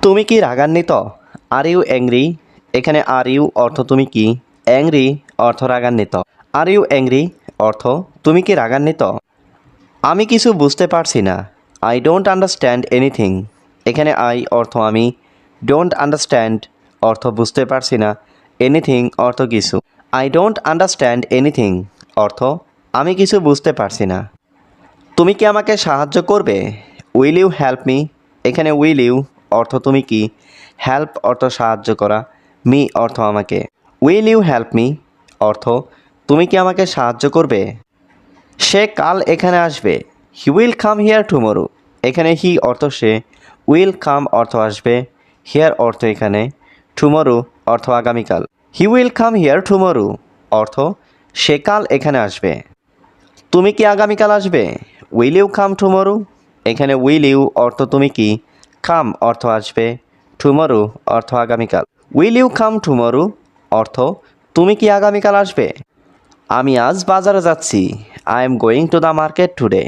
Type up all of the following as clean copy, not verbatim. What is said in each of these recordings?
তুমি কি রাগান্বিত? Are you angry? এখানে আর ইউ অর্থ তুমি কি, অ্যাংরি অর্থ রাগান্বিত। আর ইউ অ্যাংরি অর্থ তুমি কি রাগান্বিত? আমি কিছু বুঝতে পারছি না। I don't understand anything. এখানে আই অর্থ আমি, ডোন্ট আন্ডারস্ট্যান্ড অর্থ বুঝতে পারছি না, এনিথিং অর্থ কিছু। আই ডোন্ট আন্ডারস্ট্যান্ড এনিথিং অর্থ আমি কিছু বুঝতে পারছি না। তুমি কি আমাকে সাহায্য করবে? Will you help me? এখানে উইল ইউ অর্থ তুমি কি, হেল্প অর্থ সাহায্য করা, মি অর্থ আমাকে। উইল ইউ হেল্প মি অর্থ তুমি কি আমাকে সাহায্য করবে? সে কাল এখানে আসবে। He will come here tomorrow. এখানে হি অর্থ সে, উইল কাম অর্থ আসবে, হিয়ার অর্থ এখানে, টুমোরো অর্থ আগামীকাল। He will come here tomorrow অর্থ সে কাল এখানে আসবে। তুমি কি আগামীকাল আসবে? Will you come tomorrow? এখানে উইল ইউ অর্থ তুমি কি, কাম অর্থ আসবে, টুমোরো অর্থ আগামীকাল। উইল ইউ কাম টুমোরো অর্থ তুমি কি আগামীকাল আসবে? আমি আজ বাজারে যাচ্ছি। I am going to the market today.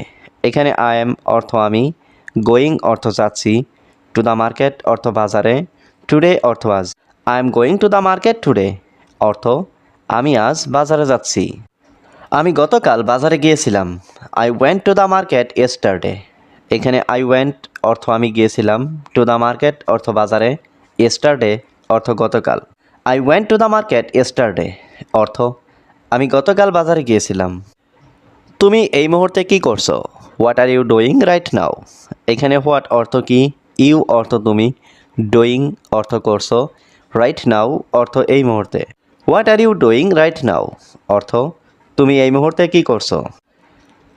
এখানে আই এম অর্থ আমি, গোয়িং অর্থ যাচ্ছি, টু দ্য মার্কেট অর্থ বাজারে, টুডে অর্থ আজ। I am going to the market today অর্থ আমি আজ বাজারে যাচ্ছি। আমি গতকাল বাজারে গিয়েছিলাম। I went to the market yesterday. এখানে আই ওয়েন্ট অর্থ আমি গিয়েছিলাম, টু দ্য মার্কেট অর্থ বাজারে, ইয়েস্টারডে অর্থ গতকাল। I went to the market yesterday অর্থ আমি গতকাল বাজারে গিয়েছিলাম। তুমি এই মুহূর্তে কি করছো? What are you doing right now? এখানে হোয়াট অর্থ কি, ইউ অর্থ তুমি, ডুইং অর্থ করছো, রাইট নাও অর্থ এই মুহূর্তে। What are you doing right now অর্থ তুমি এই মুহূর্তে কি করছো?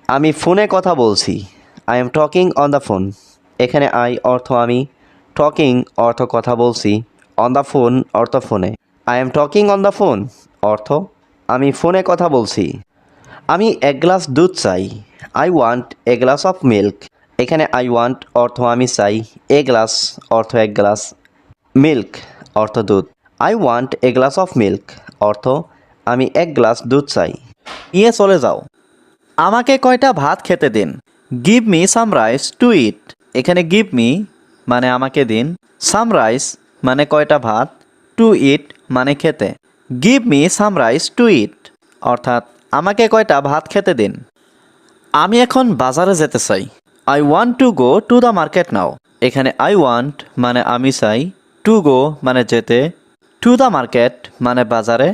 আমি ফোনে কথা বলছি। I am talking on the phone. এখানে আই অর্থ আমি, টকিং অর্থ কথা বলছি, অন দ্য ফোন অর্থ ফোনে। I am talking on the phone অর্থ আমি ফোনে কথা বলছি। আমি এক গ্লাস দুধ চাই। I want a glass of milk. এখানে আই ওয়ান্ট অর্থ আমি চাই, এ গ্লাস অর্থ এক গ্লাস, মিল্ক অর্থ দুধ। I want a glass of milk অর্থ আমি এক গ্লাস দুধ চাই। নিয়ে চলে যাও। আমাকে কয়টা ভাত খেতে দিন। Give me some rice to eat. এখানে গিভ মি মানে আমাকে দিন, সাম রাইস মানে কয়টা ভাত, টু ইট মানে খেতে। Give me some rice to eat অর্থাৎ আমাকে কয়টা ভাত খেতে দিন। আমি এখন বাজারে যেতে চাই। I want to go to the market নাও। এখানে আই ওয়ান্ট মানে আমি চাই, টু গো মানে যেতে, টু দ্য মার্কেট মানে বাজারে,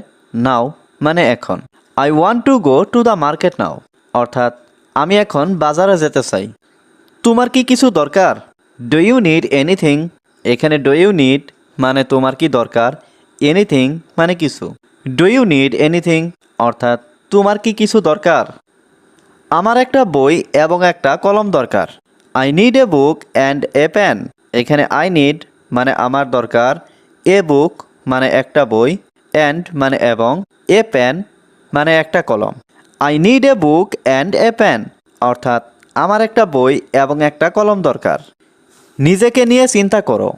নাও মানে এখন। I want to go to the market নাও অর্থাৎ আমি এখন বাজারে যেতে চাই। তোমার কি কিছু দরকার? Do you need anything? এখানে ডু ইউ নিড মানে তোমার কি দরকার, এনিথিং মানে কিছু। ডু ইউ নিড এনিথিং অর্থাৎ তোমার কি কিছু দরকার? আমার একটা বই এবং একটা কলম দরকার। I need a book and a pen. এখানে আই নিড মানে আমার দরকার, এ বুক মানে একটা বই, অ্যান্ড মানে এবং, এ পেন মানে একটা কলম। I need a book and a pen অর্থাৎ আমার একটা বই এবং একটা কলম দরকার। নিজেকে নিয়ে চিন্তা করো।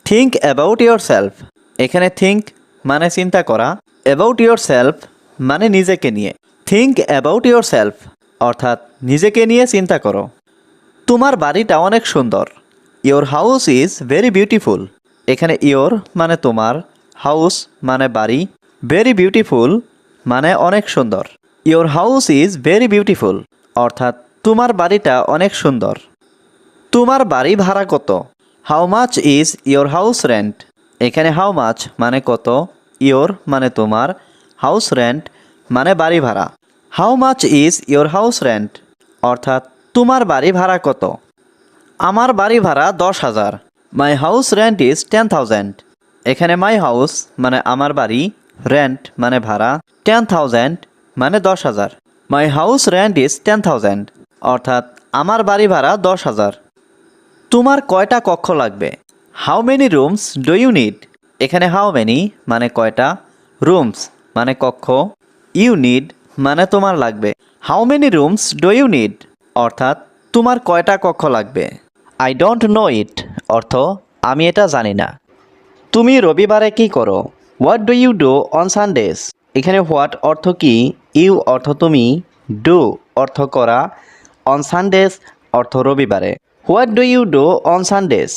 Think about your self. এখানে থিঙ্ক মানে চিন্তা করা, অ্যাবাউট ইয়োর সেলফ মানে নিজেকে নিয়ে। থিঙ্ক অ্যাবাউট ইয়োর সেলফ অর্থাৎ নিজেকে নিয়ে চিন্তা করো। তোমার বাড়িটা অনেক সুন্দর। Your house is very beautiful. এখানে ইয়োর মানে তোমার, হাউস মানে বাড়ি, ভেরি বিউটিফুল মানে অনেক সুন্দর। Your house is very beautiful অর্থাৎ তোমার বাড়িটা অনেক সুন্দর। তোমার বাড়ি ভাড়া কত? How much is your house rent? এখানে হাউ মাচ মানে কত, ইয়োর মানে তোমার, হাউস রেন্ট মানে বাড়ি ভাড়া। How much is your house rent অর্থাৎ তোমার বাড়ি ভাড়া কত? আমার বাড়ি ভাড়া 10,000। My house rent is 10,000। এখানে মাই হাউস মানে আমার বাড়ি, রেন্ট মানে ভাড়া, 10,000 মানে 10,000। মাই হাউস রেন্ট ইজ 10,000 অর্থাৎ আমার বাড়ি ভাড়া 10,000। তোমার কয়টা কক্ষ লাগবে? How many rooms do you need? এখানে হাউ মেনি মানে কয়টা, রুমস মানে কক্ষ, ইউ নিড মানে তোমার লাগবে। How many rooms do you need অর্থাৎ তোমার কয়টা কক্ষ লাগবে। আই ডোন্ট নো ইট অর্থ আমি এটা জানি না। তুমি রবিবারে কি করো? What do you do on Sundays? এখানে হোয়াট অর্থ কি, ইউ অর্থ তুমি, ডু অর্থ করা, অন সানডেজ অর্থ রবিবারে। What do you do on Sundays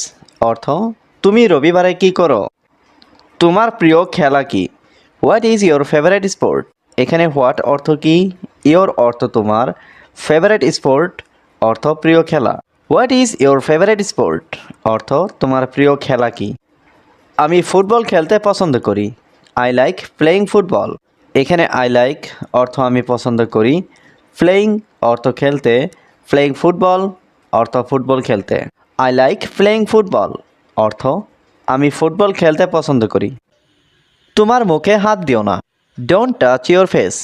অর্থ তুমি রবিবারে কি করো? তোমার প্রিয় খেলা কি? What is your favourite sport? এখানে হোয়াট অর্থ কি, ইয়োর অর্থ তোমার, ফেভারিট স্পোর্ট অর্থ প্রিয় খেলা। What is your favourite sport অর্থ তোমার প্রিয় খেলা কি? আমি ফুটবল খেলতে পছন্দ করি। I like playing football. এখানে আই লাইক অর্থ আমি পছন্দ করি, প্লেয়িং অর্থ খেলতে, প্লেয়িং ফুটবল অর্থ ফুটবল খেলতে। আই লাইক প্লেয়িং ফুটবল অর্থ আমি ফুটবল খেলতে পছন্দ করি। তোমার মুখে হাত দিও না। Don't touch your face.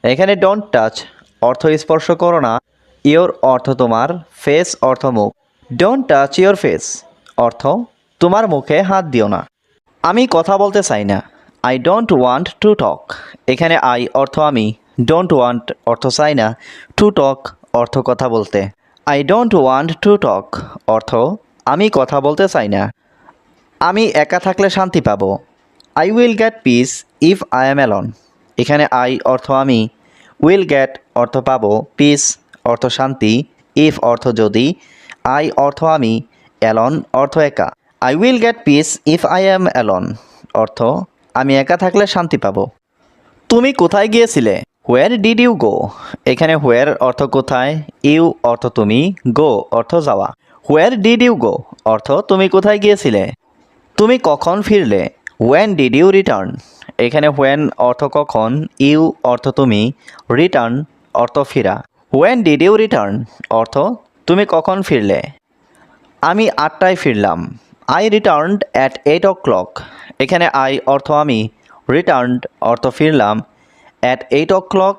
এখানে ডোন্ট টাচ অর্থ স্পর্শ করো না, ইয়োর অর্থ তোমার, ফেস অর্থ মুখ। ডোন্ট টাচ ইয়োর ফেস অর্থ তোমার মুখে হাত দিও না। আমি কথা বলতে চাই না। I don't want to talk. এখানে আই অর্থ আমি, ডোন্ট ওয়ান্ট অর্থ চাই না, টু টক অর্থ কথা বলতে। I don't want to talk অর্থ আমি কথা বলতে চাই না। আমি একা থাকলে শান্তি পাবো। I will get peace if I am alone. এখানে আই অর্থ আমি, উইল গেট অর্থ পাবো, পিস অর্থ শান্তি, ইফ অর্থ যদি, আই অর্থ আমি, অ্যালন অর্থ একা। I will get peace if I am alone অর্থ আমি একা থাকলে শান্তি পাবো। তুমি কোথায় গিয়েছিলে? হোয়ার ডিড ইউ গো? এখানে হোয়ার অর্থ কোথায়, ইউ অর্থ তুমি, গো অর্থ যাওয়া। হোয়ার ডিড ইউ গো অর্থ তুমি কোথায় গিয়েছিলে। তুমি কখন ফিরলে? When did you return? এখানে হোয়েন অর্থ কখন, ইউ অর্থ তুমি, রিটার্ন অর্থ ফিরা। হোয়েন ডিড ইউ রিটার্ন অর্থ তুমি কখন ফিরলে। আমি 8টায় ফিরলাম। I returned at 8 o'clock। এখানে আই অর্থ আমি, রিটার্নড অর্থ ফিরলাম, অ্যাট 8 o'clock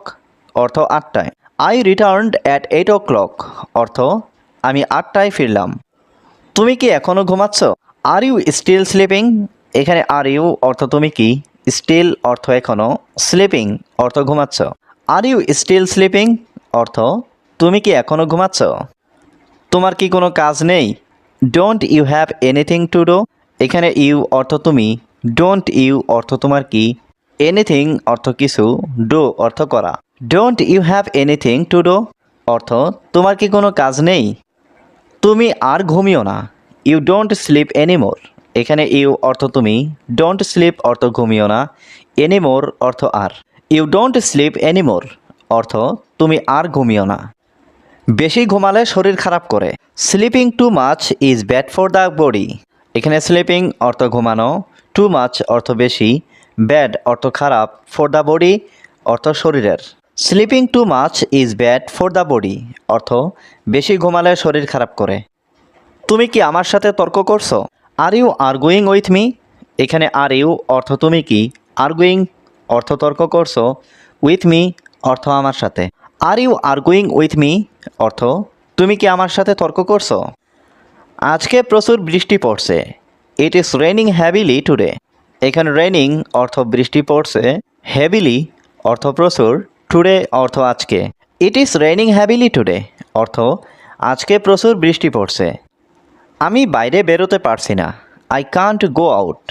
অর্থ 8টায়। আই রিটার্নড অ্যাট 8 o'clock অর্থ আমি 8টায় ফিরলাম। তুমি কি এখনও ঘুমাচ্ছ? Are you still sleeping? এখানে আর ইউ অর্থ তুমি কি, স্টিল অর্থ এখনও, স্লিপিং অর্থ ঘুমাচ্ছ। আর ইউ স্টিল স্লিপিং অর্থ তুমি কি এখনও ঘুমাচ্ছ। তোমার কি কোনো কাজ নেই? Don't you have anything to do? এখানে ইউ অর্থ তুমি, ডোন্ট ইউ অর্থ তোমার কি, এনিথিং অর্থ কিছু, ডু অর্থ করা। Don't you have anything to do অর্থ তোমার কি কোনো কাজ নেই। তুমি আর ঘুমিও না। You don't sleep anymore. এখানে ইউ অর্থ তুমি, ডোন্ট স্লিপ অর্থ ঘুমিও না, এনিমোর অর্থ আর। ইউ ডোন্ট স্লিপ এনিমোর অর্থ তুমি আর ঘুমিও না। বেশি ঘুমালে শরীর খারাপ করে। Sleeping too much is bad for the body. এখানে স্লিপিং অর্থ ঘুমানো, টু মাচ অর্থ বেশি, ব্যাড অর্থ খারাপ, ফর দ্য বডি অর্থ শরীরের। Sleeping too much is bad for the body অর্থ বেশি ঘুমালে শরীর খারাপ করে। তুমি কি আমার সাথে তর্ক করছো? Are you arguing with me? এখানে আর ইউ অর্থ তুমি কি, আর্গুইং অর্থ তর্ক করছো, উইথ মি অর্থ আমার সাথে। Are you arguing with me অর্থ তুমি কি আমার সাথে তর্ক করছো। আজকে প্রচুর বৃষ্টি পড়ছে। It is raining heavily today. এখানে রেনিং অর্থ বৃষ্টি পড়ছে, হেভিলি অর্থ প্রচুর, টুডে অর্থ আজকে। It is raining heavily today অর্থ আজকে প্রচুর বৃষ্টি পড়ছে। আমি বাইরে বেরোতে পারছি না। I can't go out.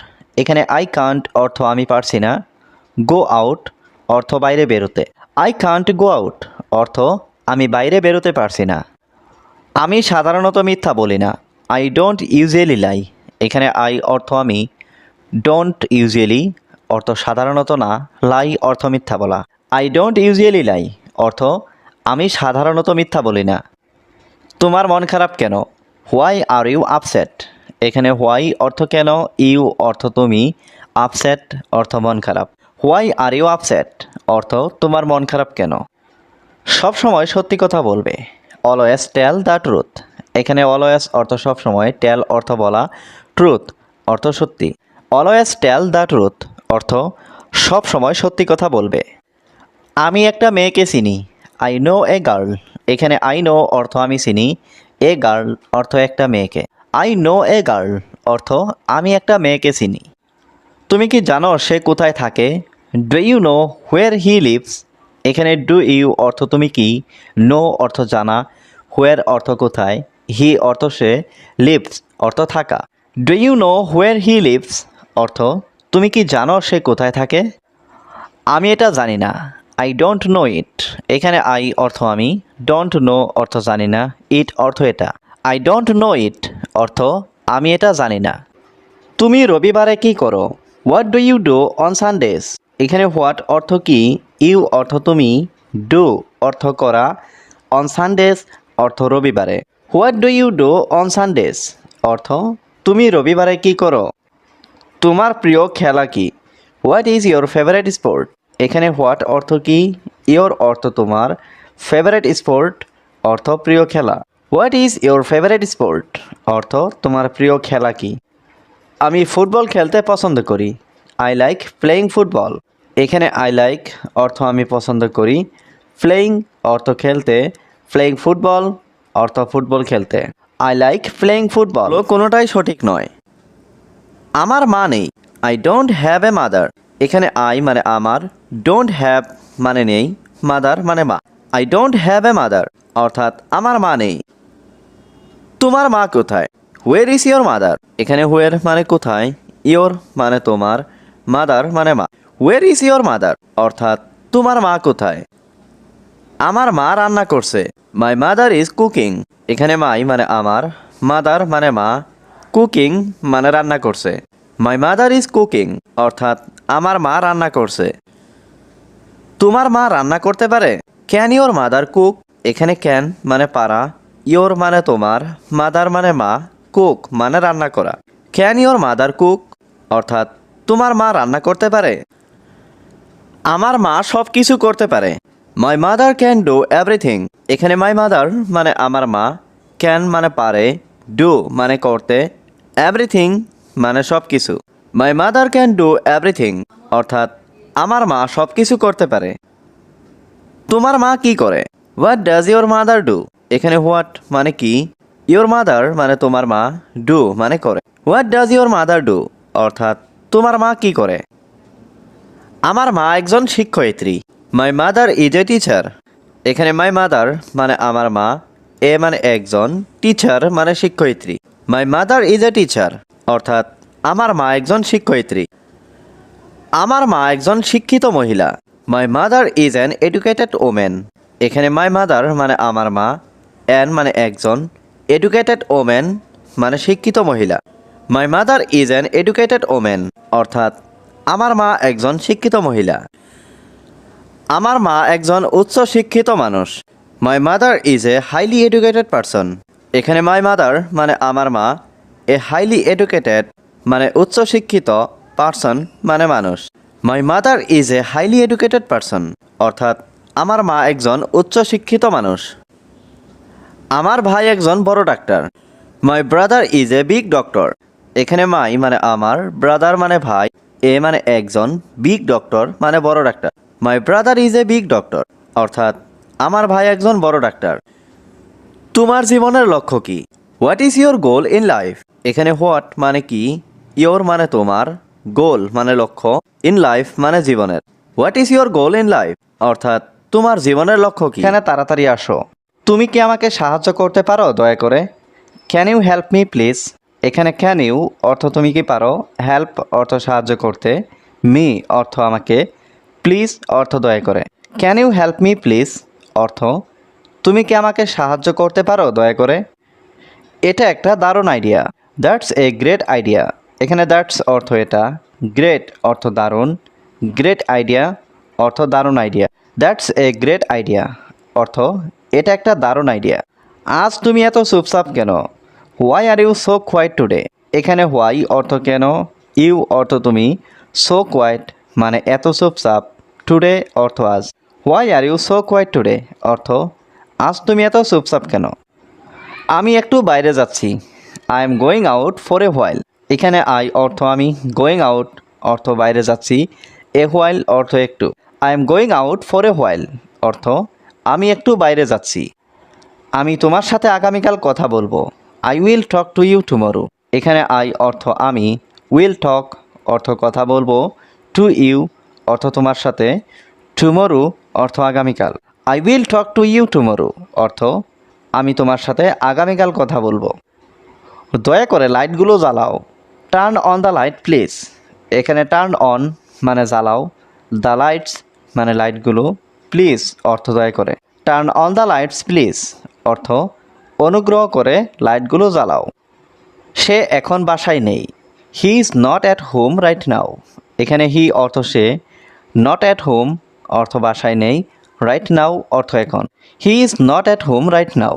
এখানে আই কান্ট অর্থ আমি পারছি না, গো আউট অর্থ বাইরে বেরোতে। আই কান্ট গো আউট অর্থ আমি বাইরে বেরোতে পারছি না। আমি সাধারণত মিথ্যা বলি না। আই ডোন্ট ইউজুয়ালি লাই। এখানে আই অর্থ আমি, ডোন্ট ইউজুয়ালি অর্থ সাধারণত না, লাই অর্থ মিথ্যা বলা। আই ডোন্ট ইউজুয়ালি লাই অর্থ আমি সাধারণত মিথ্যা বলি না। তোমার মন খারাপ কেন? Why are you upset? এখানে হোয়াই অর্থ কেন, ইউ অর্থ তুমি, আপসেট অর্থ মন খারাপ। হোয়াই আর ইউ আপসেট অর্থ তোমার মন খারাপ কেন। সব সময় সত্যি কথা বলবে। Always tell the truth. এখানে অলওয়েজ অর্থ সবসময়, টেল অর্থ বলা, ট্রুথ অর্থ সত্যি। অলওয়েজ টেল দ্য ট্রুথ অর্থ সব সময় সত্যি কথা বলবে। আমি একটা মেয়েকে চিনি। I know a girl. এখানে আই নো অর্থ আমি চিনি, এ গার্ল অর্থ একটা মেয়েকে। আই নো এ গার্ল অর্থ আমি একটা মেয়েকে চিনি। তুমি কি জানো সে কোথায় থাকে? Do you know where he lives? এখানে ডু ইউ অর্থ তুমি কি, নো অর্থ জানা, হোয়ার অর্থ কোথায়, হি অর্থ সে, লিভস অর্থ থাকা। Do you know where he lives অর্থ তুমি কি জানো সে কোথায় থাকে। আমি এটা জানি না। আই ডোন্ট নো ইট। এখানে আই অর্থ আমি, ডোন্ট নো অর্থ জানি না, ইট অর্থ এটা। আই ডোন্ট নো ইট অর্থ আমি এটা জানি না। তুমি রবিবারে কি করো? What do you do on Sundays? এখানে হোয়াট অর্থ কি, ইউ অর্থ তুমি, ডু অর্থ করা, অন সানডেজ অর্থ রবিবারে। What do you do on Sundays অর্থ তুমি রবিবারে কি করো? তোমার প্রিয় খেলা কি? What is your favourite sport? এখানে হোয়াট অর্থ কি, ইয়োর অর্থ তোমার, ফেভারিট স্পোর্ট অর্থ প্রিয় খেলা। What is your favourite sport অর্থ তোমার প্রিয় খেলা কি? আমি ফুটবল খেলতে পছন্দ করি। I like playing football. এখানে আই লাইক অর্থ আমি পছন্দ করি, প্লেয়িং অর্থ খেলতে, প্লেয়িং ফুটবল অর্থ ফুটবল খেলতে। আই লাইক প্লেয়িং ফুটবল কোনোটাই সঠিক নয়। আমার মা নেই। I don't have a mother. এখানে আই মানে আমার, ডোন্ট হ্যাভ মানে নেই, মাদার মানে মা। I don't have a mother অর্থাৎ আমার মা নেই। তোমার মা কোথায়? Where is your mother? এখানে হোয়ার মানে কোথায়, ইয়োর মানে তোমার, মাদার মানে মা। হোয়ার ইজ ইয়োর মাদার অর্থাৎ তোমার মা কোথায়? আমার মা রান্না করছে। মাই মাদার ইজ কুকিং। এখানে মাই মানে আমার, মাদার মানে মা, কুকিং মানে রান্না করছে। মাই মাদার ইজ কুকিং অর্থাৎ আমার মা রান্না করছে। তোমার মা রান্না করতে পারে? Can your mother cook? এখানে ক্যান মানে পারা, ইয়োর মানে তোমার, মাদার মানে মা, কুক মানে রান্না করা। ক্যান ইয়োর মাদার কুক অর্থাৎ তোমার মা রান্না করতে পারে? আমার মা সব কিছু করতে পারে। My mother can do everything. এখানে মাই মাদার মানে আমার মা, ক্যান মানে পারে, ডু মানে করতে, এভরিথিং মানে সব কিছু। My mother can do everything অর্থাৎ আমার মা সব কিছু করতে পারে। তোমার মা কি করে? What does your mother do? এখানে হোয়াট মানে কি, ইয়োর মাদার মানে তোমার মা, ডু মানে করে। What does your mother do অর্থাৎ তোমার মা কি করে? আমার মা একজন শিক্ষয়িত্রী। My mother is a teacher. এখানে মাই মাদার মানে আমার মা, এ মানে একজন, টিচার মানে শিক্ষয়িত্রী। My mother is a teacher অর্থাৎ আমার মা একজন শিক্ষয়িত্রী। আমার মা একজন শিক্ষিত মহিলা। মাই mother is an educated women. এখানে মাই মাদার মানে আমার মা, অ্যান মানে একজন, এডুকেটেড ওমেন মানে শিক্ষিত মহিলা। মাই mother is an educated women অর্থাৎ আমার মা একজন শিক্ষিত মহিলা। আমার মা একজন উচ্চ শিক্ষিত মানুষ। মাই mother is a highly educated person. এখানে মাই মাদার মানে আমার মা, এ হাইলি এডুকেটেড মানে উচ্চ শিক্ষিত, পারসন মানে মানুষ। মাই mother is a highly educated person অর্থাৎ আমার মা একজন উচ্চ শিক্ষিত মানুষ। আমার ভাই একজন বড় doctor. My brother is a big doctor. এখানে মাই মানে আমার, ব্রাদার মানে ভাই, এ মানে একজন, বিগ ডক্টর মানে বড় doctor. My brother is a big doctor অর্থাৎ আমার ভাই একজন বড় ডাক্তার। তোমার জীবনের লক্ষ্য কি? What is your goal in life? এখানে হোয়াট মানে কি, ইয়োর মানে তোমার, গোল মানে লক্ষ্য, ইন লাইফ মানে জীবনের। What is your goal in life অর্থাৎ তোমার জীবনের লক্ষ্য কি? এখানে তাড়াতাড়ি আসো। তুমি কি আমাকে সাহায্য করতে পারো দয়া করে? Can you help me please? এখানে ক্যান ইউ অর্থ তুমি কি পারো, হেল্প অর্থ সাহায্য করতে, মি অর্থ আমাকে, প্লিজ অর্থ দয়া করে। Can you help me please অর্থ তুমি কি আমাকে সাহায্য করতে পারো দয়া করে? এটা একটা দারুণ idea. That's a great idea. এখানে দ্যাটস অর্থ এটা, গ্রেট অর্থ দারুণ, গ্রেট আইডিয়া অর্থ দারুণ idea. That's a great idea অর্থ এটা একটা দারুণ আইডিয়া। আজ তুমি এত চুপচাপ কেন? Why are you so quiet today? এখানে হোয়াই অর্থ কেন, ইউ অর্থ তুমি, সো কোয়াইট মানে এত চুপচাপ, টুডে অর্থ আজ। Why are you so quiet today অর্থ আজ তুমি এত চুপচাপ কেন? আমি একটু বাইরে যাচ্ছি। I am going out for a while. এখানে আই অর্থ আমি, গোয়িং আউট অর্থ বাইরে যাচ্ছি, এ হোয়াইল অর্থ একটু। I am going out for a while অর্থ আমি একটু বাইরে যাচ্ছি। আমি তোমার সাথে আগামীকাল কথা বলবো। I will talk to you tomorrow. এখানে আই অর্থ আমি, উইল টক অর্থ কথা বলবো, টু ইউ অর্থ তোমার সাথে, টুমরো অর্থ আগামীকাল। I will talk to you tomorrow অর্থ আমি তোমার সাথে আগামীকাল কথা বলবো। দয়া করে লাইটগুলো জ্বালাও। Turn on the light please. এখানে টার্ন অন মানে জ্বালাও, দ্য লাইটস মানে লাইটগুলো, প্লিজ অর্থ দয়া করে। Turn on the lights please অর্থ অনুগ্রহ করে লাইটগুলো জ্বালাও। সে এখন বাসায় নেই। He is not at home right now. এখানে হি অর্থ সে, নট অ্যাট হোম অর্থ বাসায় নেই, রাইট নাও অর্থ এখন। He is not at home right now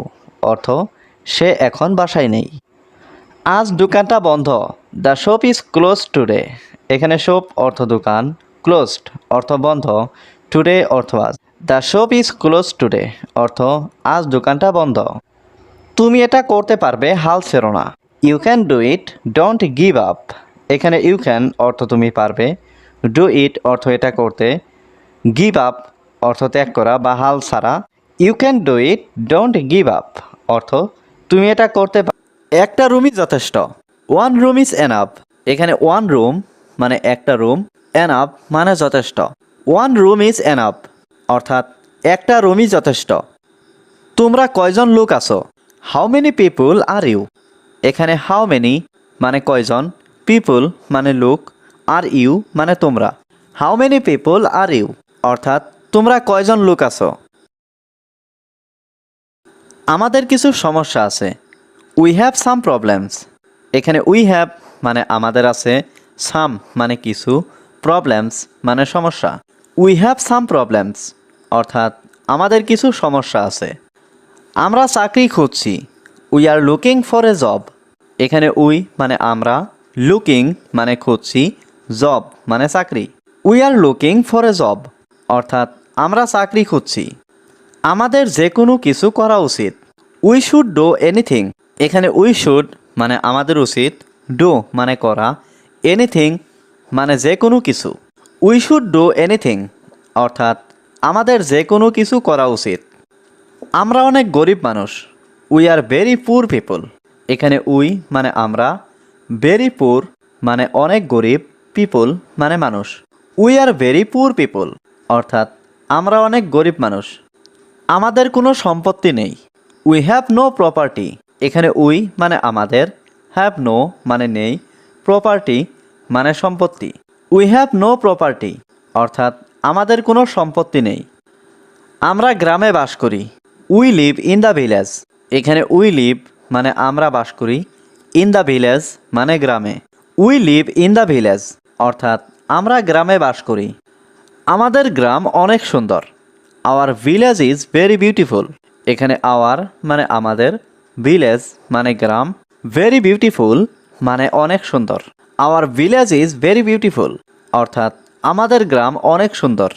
অর্থ সে এখন বাসায় নেই। আজ দোকানটা বন্ধ, the shop is close today. এখানে শপ অর্থ দোকান, ক্লোজড অর্থ বন্ধ, টুডে অর্থ আজ। The shop is close today অর্থ আজ দোকানটা বন্ধ। তুমি এটা করতে পারবে, হাল ছেড়ো না। You can do it, don't give up. এখানে ইউ ক্যান অর্থ তুমি পারবে, ডু ইট অর্থ এটা করতে, গিভ আপ অর্থ ত্যাগ করা বা হাল ছাড়া। You can do it, don't give up অর্থ তুমি এটা করতে পারবে। একটা রুমই যথেষ্ট, ওয়ান রুম ইজ এনাফ। এখানে ওয়ান রুম মানে একটা রুম, এনাফ মানে যথেষ্ট। ওয়ান রুম ইজ এনাফ অর্থাৎ একটা রুমই যথেষ্ট। তোমরা কয়জন লোক আছো, how many people are you. এখানে হাউ মেনি মানে কয়জন, পিপুল মানে লোক, আর ইউ মানে তোমরা। How many people are you অর্থাৎ তোমরা কয়জন লোক আছো। আমাদের কিছু সমস্যা আছে, উই হ্যাভ সাম প্রবলেমস। এখানে উই হ্যাভ মানে আমাদের আছে, সাম মানে কিছু, প্রবলেমস মানে সমস্যা। উই হ্যাভ সাম প্রবলেমস অর্থাৎ আমাদের কিছু সমস্যা আছে। আমরা চাকরি খুঁজছি, we are looking for a job. এখানে উই মানে আমরা, লুকিং মানে খুঁজছি, জব মানে চাকরি। We are looking for a job অর্থাৎ আমরা চাকরি খুঁজছি। আমাদের যে কোনো কিছু করা উচিত, উই শুড ডু এনিথিং। এখানে উই শুড মানে আমাদের উচিত, ডু মানে করা, এনিথিং মানে যে কোনো কিছু। উই শুড ডু এনিথিং অর্থাৎ আমাদের যে কোনো কিছু করা উচিত। আমরা অনেক গরিব মানুষ, উই আর ভেরি পুর পিপল। এখানে উই মানে আমরা, ভেরি পুর মানে অনেক গরিব, পিপল মানে মানুষ। উই আর ভেরি পুর পিপল অর্থাৎ আমরা অনেক গরিব মানুষ। আমাদের কোনো সম্পত্তি নেই, উই হ্যাভ নো প্রপার্টি। এখানে উই মানে আমাদের, হ্যাভ নো মানে নেই, প্রপার্টি মানে সম্পত্তি। উই হ্যাভ নো প্রপার্টি অর্থাৎ আমাদের কোনো সম্পত্তি নেই। আমরা গ্রামে বাস করি, we live in the village. এখানে উই লিভ মানে আমরা বাস করি, ইন দ্য ভিলেজ মানে গ্রামে। We live in the village অর্থাৎ আমরা গ্রামে বাস করি। আমাদের গ্রাম অনেক সুন্দর, our village is very beautiful. এখানে আওয়ার মানে আমাদের, ভিলেজ মানে গ্রাম, ভেরি বিউটিফুল মানে অনেক সুন্দর। Our village is very beautiful অর্থাৎ আমাদের গ্রাম অনেক সুন্দর।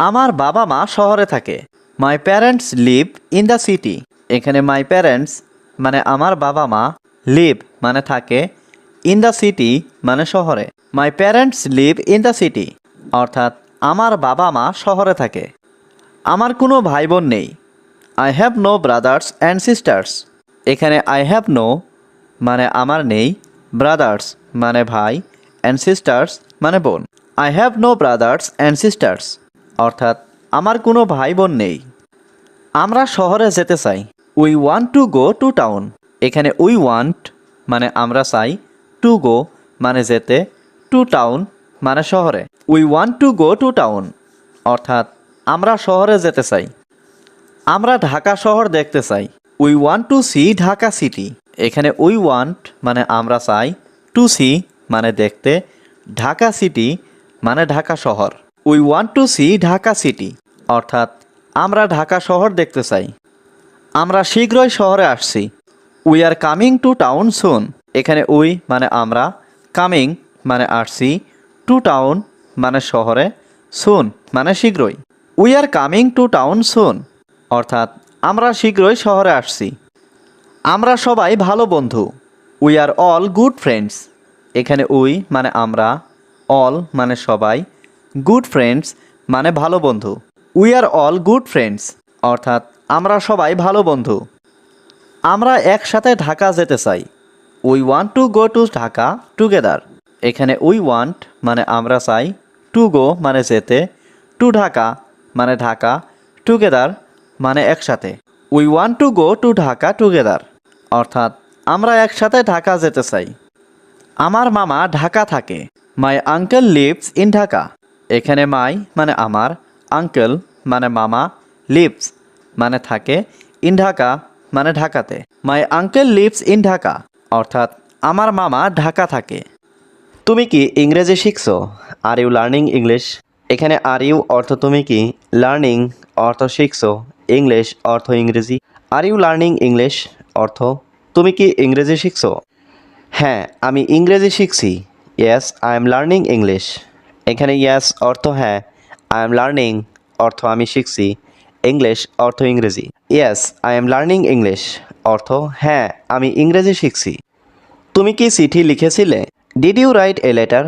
আমার বাবা মা শহরে থাকে, my parents live in the city. এখানে মাই প্যারেন্টস মানে আমার বাবা মা, লিভ মানে থাকে, ইন দ্য সিটি মানে শহরে। My parents live in the city অর্থাৎ আমার বাবা মা শহরে থাকে। আমার কোনো ভাই বোন নেই, I have no brothers and sisters. এখানে আই হ্যাভ নো মানে আমার নেই, ব্রাদার্স মানে ভাই, অ্যান্ড সিস্টার্স মানে বোন। I have no brothers and sisters অর্থাৎ আমার কোনো ভাই বোন নেই। আমরা শহরে যেতে চাই, we want to go to town. এখানে উই ওয়ান্ট মানে আমরা চাই, টু গো মানে যেতে, টু টাউন মানে শহরে। We want to go to town অর্থাৎ আমরা শহরে যেতে চাই। আমরা ঢাকা শহর দেখতে চাই, we want to see Dhaka city. এখানে উই ওয়ান্ট মানে আমরা চাই, টু সি মানে দেখতে, ঢাকা সিটি মানে ঢাকা শহর। We want to see Dhaka city অর্থাৎ আমরা ঢাকা শহর দেখতে চাই। আমরা শীঘ্রই শহরে আসছি, we are coming to town soon. এখানে উই মানে আমরা, কামিং মানে আসছি, টু টাউন মানে শহরে, সুন মানে শীঘ্রই। We are coming to town soon অর্থাৎ আমরা শীঘ্রই শহরে আসছি। আমরা সবাই ভালো বন্ধু, we are all good friends. এখানে উই মানে আমরা, অল মানে সবাই, গুড ফ্রেন্ডস মানে ভালো বন্ধু। We are all good friends অর্থাৎ আমরা সবাই ভালো বন্ধু। আমরা একসাথে ঢাকা যেতে চাই, we want to go to Dhaka together. এখানে উই ওয়ান্ট মানে আমরা চাই, টু গো মানে যেতে, টু ঢাকা মানে ঢাকা, টুগেদার মানে একসাথে। We want to go to Dhaka together অর্থাৎ আমরা একসাথে ঢাকা যেতে চাই। আমার মামা ঢাকা থাকে, মাই আঙ্কেল লিভস ইন ঢাকা। এখানে মাই মানে আমার, আঙ্কেল মানে মামা, লিভস মানে থাকে, ইন ঢাকা মানে ঢাকাতে। My uncle lives in Dhaka অর্থাৎ আমার মামা ঢাকা থাকে। তুমি কি ইংরেজি শিখছো? Are you learning English? এখানে আর ইউ অর্থ তুমি কি, লার্নিং অর্থ শিখছো, ইংলিশ অর্থ ইংরেজি। আর ইউ লার্নিং ইংলিশ অর্থ তুমি কি ইংরেজি শিখছো? হ্যাঁ, আমি ইংরেজি শিখছি। Yes I am learning English. এখানে ইয়েস অর্থ হ্যাঁ, আই এম লার্নিং অর্থ আমি শিখছি, ইংলিশ অর্থ ইংরেজি। Yes I am learning English অর্থ হ্যাঁ, আমি ইংরেজি শিখছি। তুমি কি চিঠি লিখেছিলে? Did you write a letter?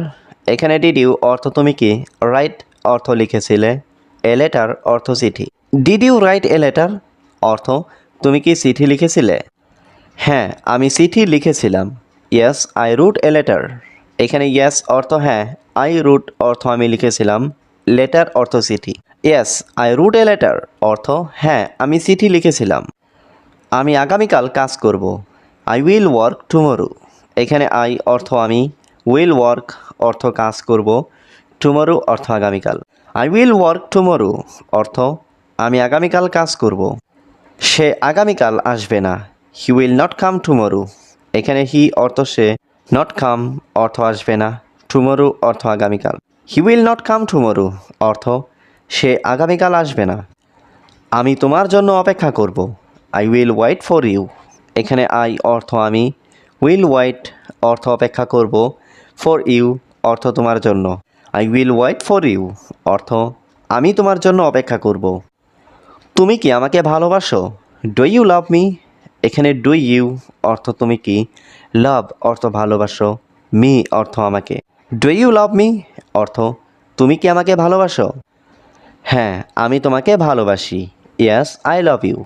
এখানে ডিড ইউ অর্থ তুমি কি, রাইট অর্থ লিখেছিলে, এ লেটার অর্থ চিঠি। Did you write a letter অর্থ তুমি কি চিঠি লিখেছিলে? হ্যাঁ, আমি চিঠি লিখেছিলাম। Yes I wrote a letter. এখানে ইয়েস অর্থ হ্যাঁ, আই রুট অর্থ আমি লিখেছিলাম, লেটার অর্থ চিঠি। Yes I wrote a letter অর্থ হ্যাঁ, আমি চিঠি লিখেছিলাম। আমি আগামীকাল কাজ করব। I will work tomorrow. এখানে আই অর্থ আমি, উইল ওয়ার্ক অর্থ কাজ করব, টুমোরো অর্থ আগামীকাল। আই উইল ওয়ার্ক টুমোরো অর্থ আমি আগামীকাল কাজ করব। সে আগামীকাল আসবে না। He will not come tomorrow. এখানে হি অর্থ সে, নট কাম অর্থ আসবে না, টুমোরো অর্থ আগামীকাল। He will not come tomorrow অর্থ সে আগামীকাল আসবে না। আমি তোমার জন্য অপেক্ষা করব। I will wait for you. এখানে আই অর্থ আমি, উইল ওয়েট অর্থ অপেক্ষা করব, ফর ইউ অর্থ তোমার জন্য। I will wait for you অর্থ আমি তোমার জন্য অপেক্ষা করব। তুমি কি আমাকে ভালোবাসো? Do you love me? এখানে ডু ইউ অর্থ তুমি কি, লাভ অর্থ ভালোবাসো, মি অর্থ আমাকে। ডু ইউ লাভ মি অর্থ তুমি কি আমাকে ভালোবাসো? হ্যাঁ, আমি তোমাকে ভালোবাসি। Yes I love you.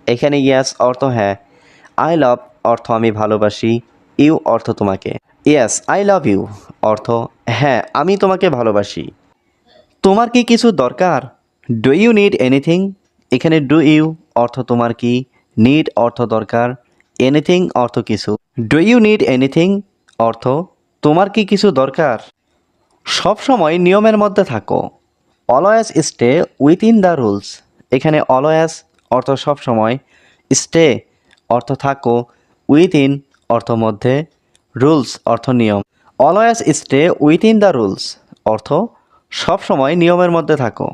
এখানে ইয়েস অর্থ হ্যাঁ, আই লাভ অর্থ আমি ভালোবাসি, ইউ অর্থ তোমাকে। ইয়েস আই লাভ ইউ অর্থ হ্যাঁ, আমি তোমাকে ভালোবাসি। তোমার কি কিছু দরকার? Do you need anything? এখানে ডু ইউ অর্থ তোমার কি, নিড অর্থ দরকার, এনিথিং অর্থ কিছু। ডু ইউ নিড এনিথিং অর্থ তোমার কি কিছু দরকার? সব সময় নিয়মের মধ্যে থাকো। Always stay within the rules. এখানে অলওয়েজ অর্থ সব সময়, স্টে অর্থ থাকো, উইথিন অর্থ মধ্যে, রুলস অর্থ নিয়ম। Always stay within the rules অর্থ সব সময় নিয়মের মধ্যে থাকো।